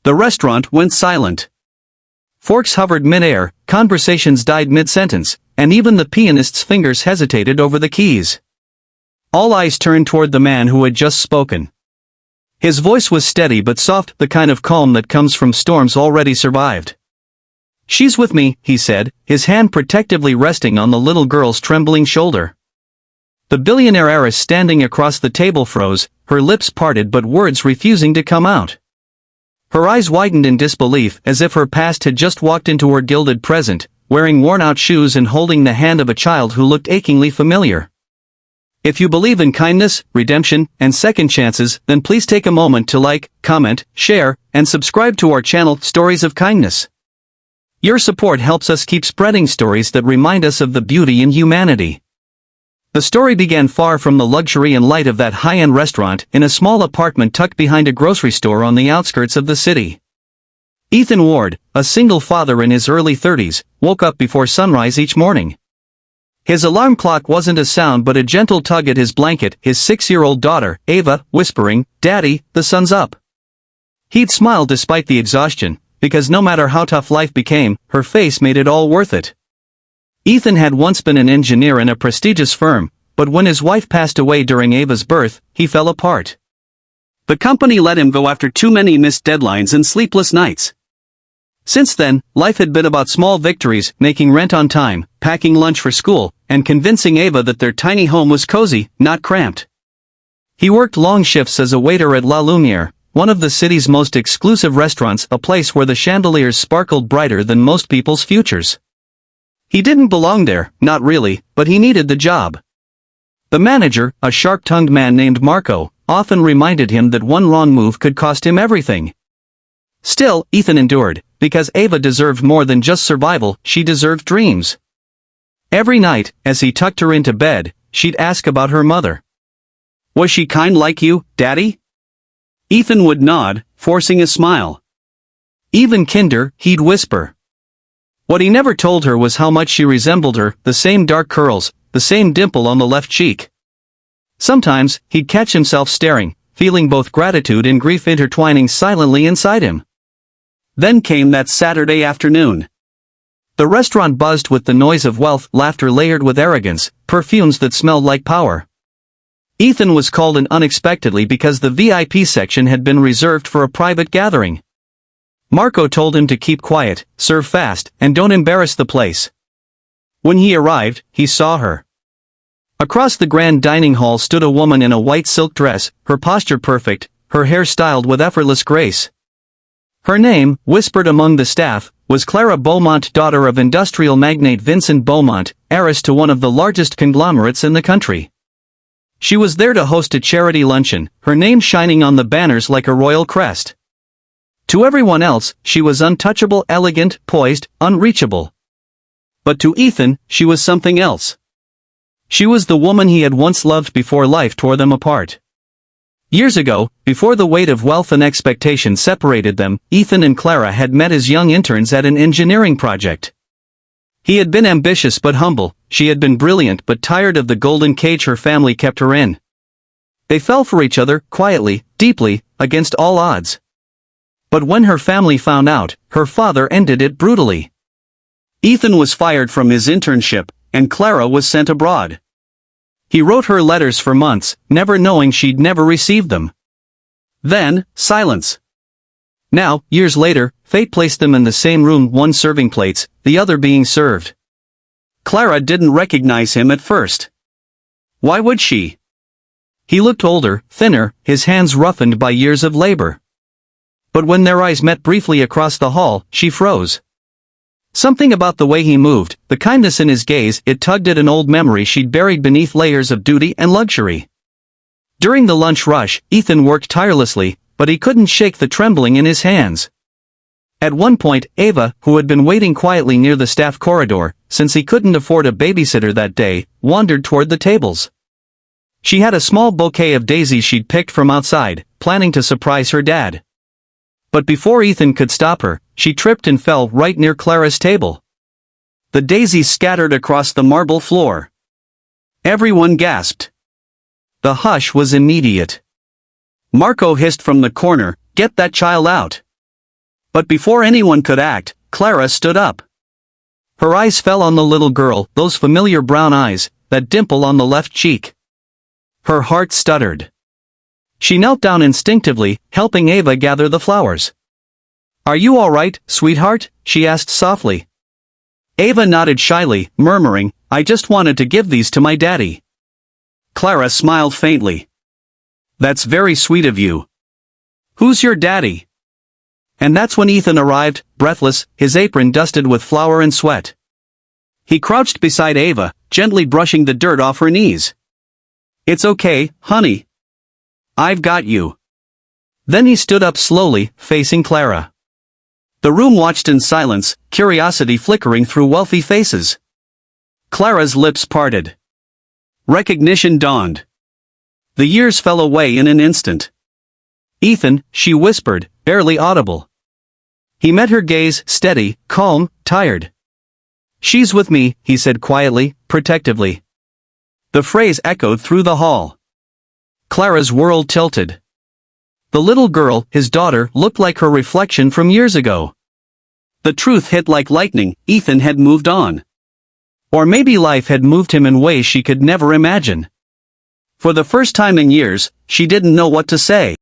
The restaurant went silent. Forks hovered mid-air, conversations died mid-sentence, and even the pianist's fingers hesitated over the keys. All eyes turned toward the man who had just spoken. His voice was steady but soft, the kind of calm that comes from storms already survived. "She's with me," he said, his hand protectively resting on the little girl's trembling shoulder. The billionaire heiress standing across the table froze, her lips parted but words refusing to come out. Her eyes widened in disbelief, as if her past had just walked into her gilded present, wearing worn-out shoes and holding the hand of a child who looked achingly familiar. If you believe in kindness, redemption, and second chances, then please take a moment to like, comment, share, and subscribe to our channel, Stories of Kindness. Your support helps us keep spreading stories that remind us of the beauty in humanity. The story began far from the luxury and light of that high-end restaurant, in a small apartment tucked behind a grocery store on the outskirts of the city. Ethan Ward, a single father in his early 30s, woke up before sunrise each morning. His alarm clock wasn't a sound but a gentle tug at his blanket, his 6-year-old daughter, Ava, whispering, "Daddy, the sun's up." He'd smile despite the exhaustion, because no matter how tough life became, her face made it all worth it. Ethan had once been an engineer in a prestigious firm, but when his wife passed away during Ava's birth, he fell apart. The company let him go after too many missed deadlines and sleepless nights. Since then, life had been about small victories, making rent on time, packing lunch for school, and convincing Ava that their tiny home was cozy, not cramped. He worked long shifts as a waiter at La Lumiere, one of the city's most exclusive restaurants, a place where the chandeliers sparkled brighter than most people's futures. He didn't belong there, not really, but he needed the job. The manager, a sharp-tongued man named Marco, often reminded him that one wrong move could cost him everything. Still, Ethan endured, because Ava deserved more than just survival, she deserved dreams. Every night, as he tucked her into bed, she'd ask about her mother. "Was she kind like you, Daddy?" Ethan would nod, forcing a smile. "Even kinder," he'd whisper. What he never told her was how much she resembled her, the same dark curls, the same dimple on the left cheek. Sometimes, he'd catch himself staring, feeling both gratitude and grief intertwining silently inside him. Then came that Saturday afternoon. The restaurant buzzed with the noise of wealth, laughter layered with arrogance, perfumes that smelled like power. Ethan was called in unexpectedly because the VIP section had been reserved for a private gathering. Marco told him to keep quiet, serve fast, and don't embarrass the place. When he arrived, he saw her. Across the grand dining hall stood a woman in a white silk dress, her posture perfect, her hair styled with effortless grace. Her name, whispered among the staff, was Clara Beaumont, daughter of industrial magnate Vincent Beaumont, heiress to one of the largest conglomerates in the country. She was there to host a charity luncheon, her name shining on the banners like a royal crest. To everyone else, she was untouchable, elegant, poised, unreachable. But to Ethan, she was something else. She was the woman he had once loved before life tore them apart. Years ago, before the weight of wealth and expectation separated them, Ethan and Clara had met as young interns at an engineering project. He had been ambitious but humble, she had been brilliant but tired of the golden cage her family kept her in. They fell for each other, quietly, deeply, against all odds. But when her family found out, her father ended it brutally. Ethan was fired from his internship, and Clara was sent abroad. He wrote her letters for months, never knowing she'd never received them. Then, silence. Now, years later, fate placed them in the same room, one serving plates, the other being served. Clara didn't recognize him at first. Why would she? He looked older, thinner, his hands roughened by years of labor. But when their eyes met briefly across the hall, she froze. Something about the way he moved, the kindness in his gaze, it tugged at an old memory she'd buried beneath layers of duty and luxury. During the lunch rush, Ethan worked tirelessly, but he couldn't shake the trembling in his hands. At one point, Ava, who had been waiting quietly near the staff corridor, since he couldn't afford a babysitter that day, wandered toward the tables. She had a small bouquet of daisies she'd picked from outside, planning to surprise her dad. But before Ethan could stop her, she tripped and fell right near Clara's table. The daisies scattered across the marble floor. Everyone gasped. The hush was immediate. Marco hissed from the corner, "Get that child out." But before anyone could act, Clara stood up. Her eyes fell on the little girl, those familiar brown eyes, that dimple on the left cheek. Her heart stuttered. She knelt down instinctively, helping Ava gather the flowers. "Are you all right, sweetheart?" she asked softly. Ava nodded shyly, murmuring, "I just wanted to give these to my daddy." Clara smiled faintly. "That's very sweet of you. Who's your daddy?" And that's when Ethan arrived, breathless, his apron dusted with flour and sweat. He crouched beside Ava, gently brushing the dirt off her knees. "It's okay, honey. I've got you." Then he stood up slowly, facing Clara. The room watched in silence, curiosity flickering through wealthy faces. Clara's lips parted. Recognition dawned. The years fell away in an instant. "Ethan," she whispered, barely audible. He met her gaze, steady, calm, tired. "She's with me," he said quietly, protectively. The phrase echoed through the hall. Clara's world tilted. The little girl, his daughter, looked like her reflection from years ago. The truth hit like lightning, Ethan had moved on. Or maybe life had moved him in ways she could never imagine. For the first time in years, she didn't know what to say.